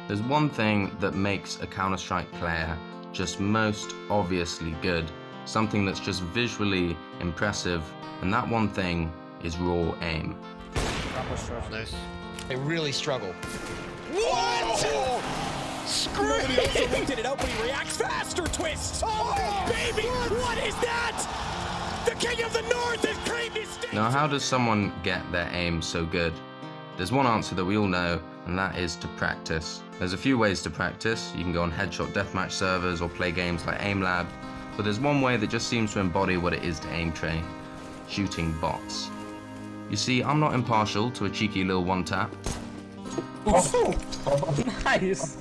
There's one thing that makes a Counter-Strike player just most obviously good, something that's just visually impressive, and that one thing is raw aim. Nice. They really struggle. What? Screw it! He also looked it up, but he reacts faster. Twist. Oh, baby! What is that? The king of the north has claimed his stage. Now, how does someone get their aim so good? There's one answer that we all know, and that is to practice. There's a few ways to practice. You can go on headshot deathmatch servers or play games like Aim Lab, but there's one way that just seems to embody what it is to aim train: shooting bots. You see, I'm not impartial to a cheeky little one tap. Nice.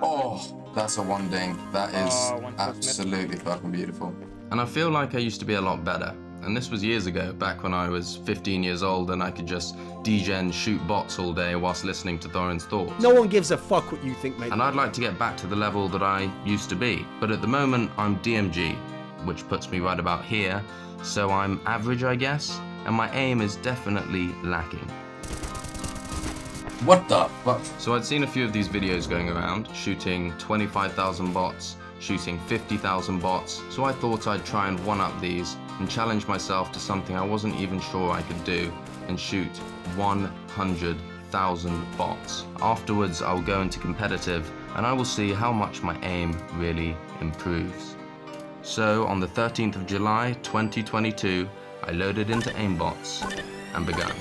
Oh, that's a one ding. That is absolutely fucking beautiful. And I feel like I used to be a lot better. And this was years ago, back when I was 15 years old and I could just degen shoot bots all day whilst listening to Thorin's thoughts. No one gives a fuck what you think, mate. And I'd like to get back to the level that I used to be. But at the moment, I'm DMG, which puts me right about here. So I'm average, I guess. And my aim is definitely lacking. What the fuck? So I'd seen a few of these videos going around, shooting 25,000 bots, shooting 50,000 bots, so I thought I'd try and one-up these and challenge myself to something I wasn't even sure I could do, and shoot 100,000 bots. Afterwards, I'll go into competitive, and I will see how much my aim really improves. So on the 13th of July 2022, I loaded into aimbots and begun.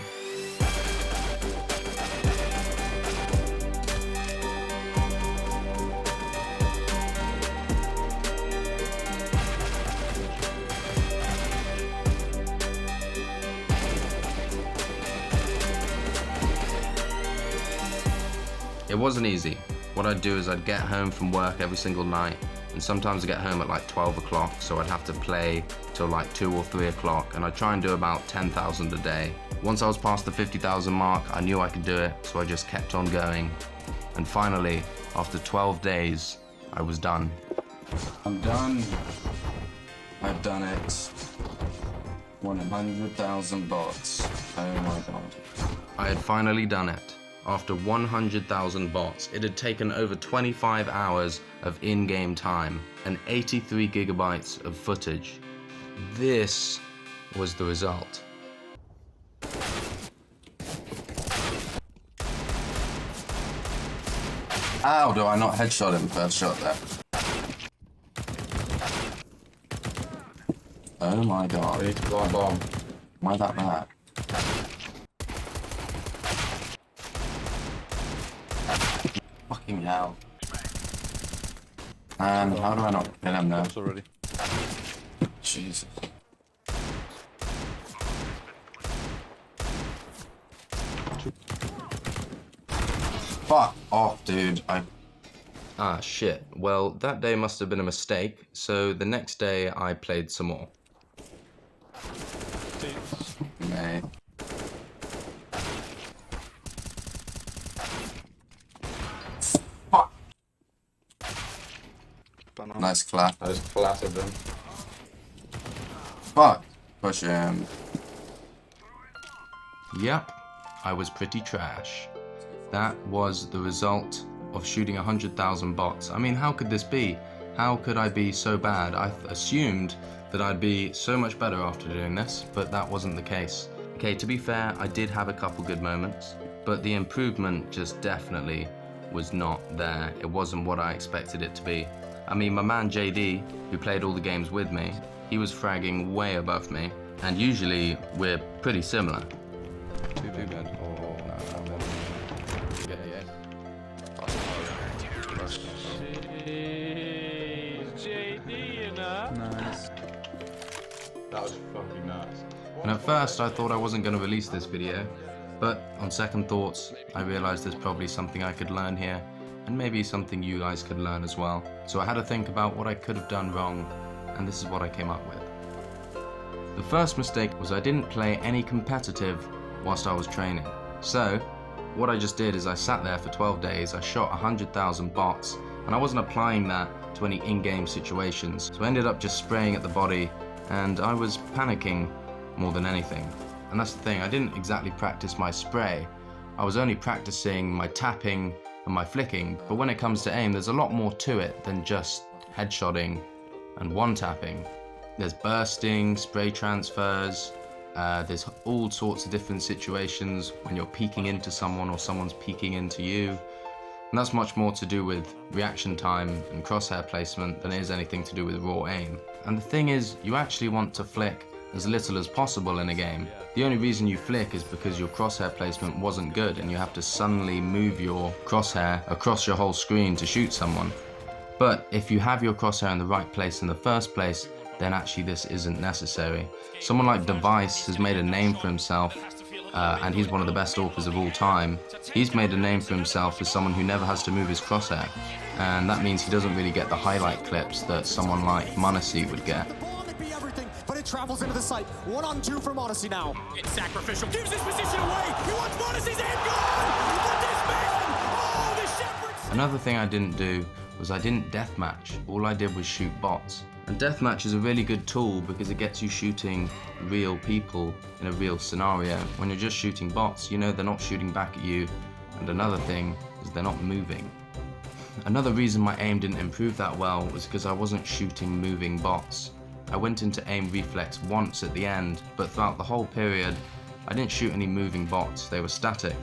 It wasn't easy. What I'd do is I'd get home from work every single night, and sometimes I'd get home at like 12 o'clock, so I'd have to play till like 2 or 3 o'clock, and I'd try and do about 10,000 a day. Once I was past the 50,000 mark, I knew I could do it, so I just kept on going. And finally, after 12 days, I was done. I'm done. I've done it. 100,000 bots. Oh my god. I had finally done it. After 100,000 bots, it had taken over 25 hours of in-game time and 83 gigabytes of footage. This was the result. How do I not headshot him first shot there? Oh my god. We need to go on bomb. Why that bad? Fucking hell. And how do I not kill him now? Already. Jesus. Fuck off, dude. Ah, shit. Well, that day must have been a mistake, so the next day I played some more. Mate. Fuck. Nice clap. I just flattered them. Fuck. Push him. Yep, I was pretty trash. That was the result of shooting 100,000 bots. I mean, how could this be? How could I be so bad? I assumed that I'd be so much better after doing this, but that wasn't the case. Okay, to be fair, I did have a couple good moments, but the improvement just definitely was not there. It wasn't what I expected it to be. I mean, my man JD, who played all the games with me, he was fragging way above me, and usually we're pretty similar. Too bad. Oh, no. Yeah. Nice. That was fucking nice. And at first I thought I wasn't going to release this video, but on second thoughts I realized there's probably something I could learn here, and maybe something you guys could learn as well. So I had to think about what I could have done wrong, and this is what I came up with. The first mistake was I didn't play any competitive whilst I was training. So what I just did is I sat there for 12 days, I shot 100,000 bots, and I wasn't applying that to any in-game situations. So I ended up just spraying at the body, and I was panicking more than anything. And that's the thing, I didn't exactly practice my spray. I was only practicing my tapping and my flicking, but when it comes to aim, there's a lot more to it than just headshotting and one-tapping. There's bursting, spray transfers, there's all sorts of different situations when you're peeking into someone or someone's peeking into you. And that's much more to do with reaction time and crosshair placement than it is anything to do with raw aim. And the thing is, you actually want to flick as little as possible in a game. The only reason you flick is because your crosshair placement wasn't good and you have to suddenly move your crosshair across your whole screen to shoot someone. But if you have your crosshair in the right place in the first place, then actually this isn't necessary. Someone like Device has made a name for himself, and he's one of the best AWPers of all time. He's made a name for himself as someone who never has to move his crosshair, and that means he doesn't really get the highlight clips that someone like Munacy would get. But it travels into the site. 1-on-2 for Munacy now. It's sacrificial. Gives his position away. He wants Munacy's aim gone. But this man, oh, the Shepherds. Another thing I didn't do was I didn't deathmatch. All I did was shoot bots. And deathmatch is a really good tool because it gets you shooting real people in a real scenario. When you're just shooting bots, you know they're not shooting back at you. And another thing is they're not moving. Another reason my aim didn't improve that well was because I wasn't shooting moving bots. I went into aim reflex once at the end, but throughout the whole period, I didn't shoot any moving bots, they were static.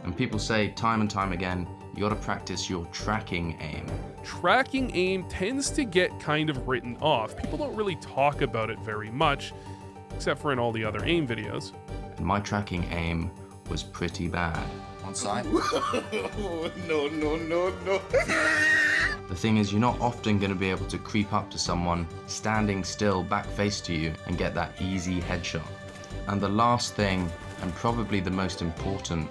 And people say time and time again, you gotta practice your tracking aim. Tracking aim tends to get kind of written off. People don't really talk about it very much, except for in all the other aim videos. And my tracking aim was pretty bad. On site. No. The thing is, you're not often going to be able to creep up to someone standing still back face to you and get that easy headshot. And the last thing, and probably the most important,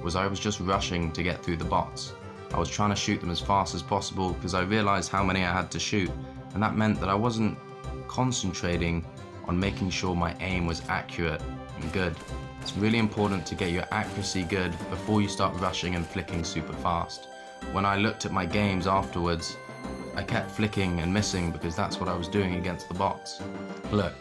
was I was just rushing to get through the bots. I was trying to shoot them as fast as possible because I realized how many I had to shoot, and that meant that I wasn't concentrating on making sure my aim was accurate and good. It's really important to get your accuracy good before you start rushing and flicking super fast. When I looked at my games afterwards, I kept flicking and missing because that's what I was doing against the bots. Look,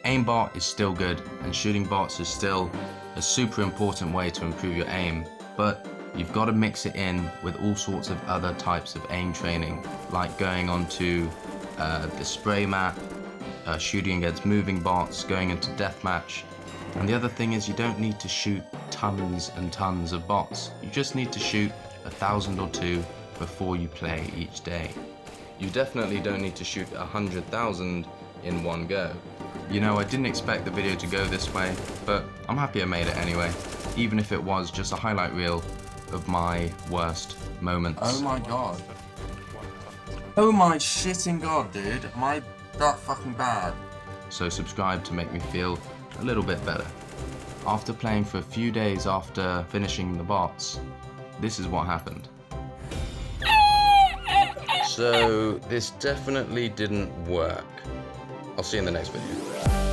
aimbot is still good and shooting bots is still a super important way to improve your aim, but you've got to mix it in with all sorts of other types of aim training, like going onto the spray map, shooting against moving bots, going into deathmatch. And the other thing is you don't need to shoot tons and tons of bots. You just need to shoot 1,000 or 2 before you play each day. You definitely don't need to shoot 100,000 in one go. You know, I didn't expect the video to go this way, but I'm happy I made it anyway, even if it was just a highlight reel of my worst moments. Oh my god. Oh my shitting god, dude. Am I that fucking bad? So subscribe to make me feel a little bit better. After playing for a few days after finishing the bots, this is what happened. So this definitely didn't work. I'll see you in the next video.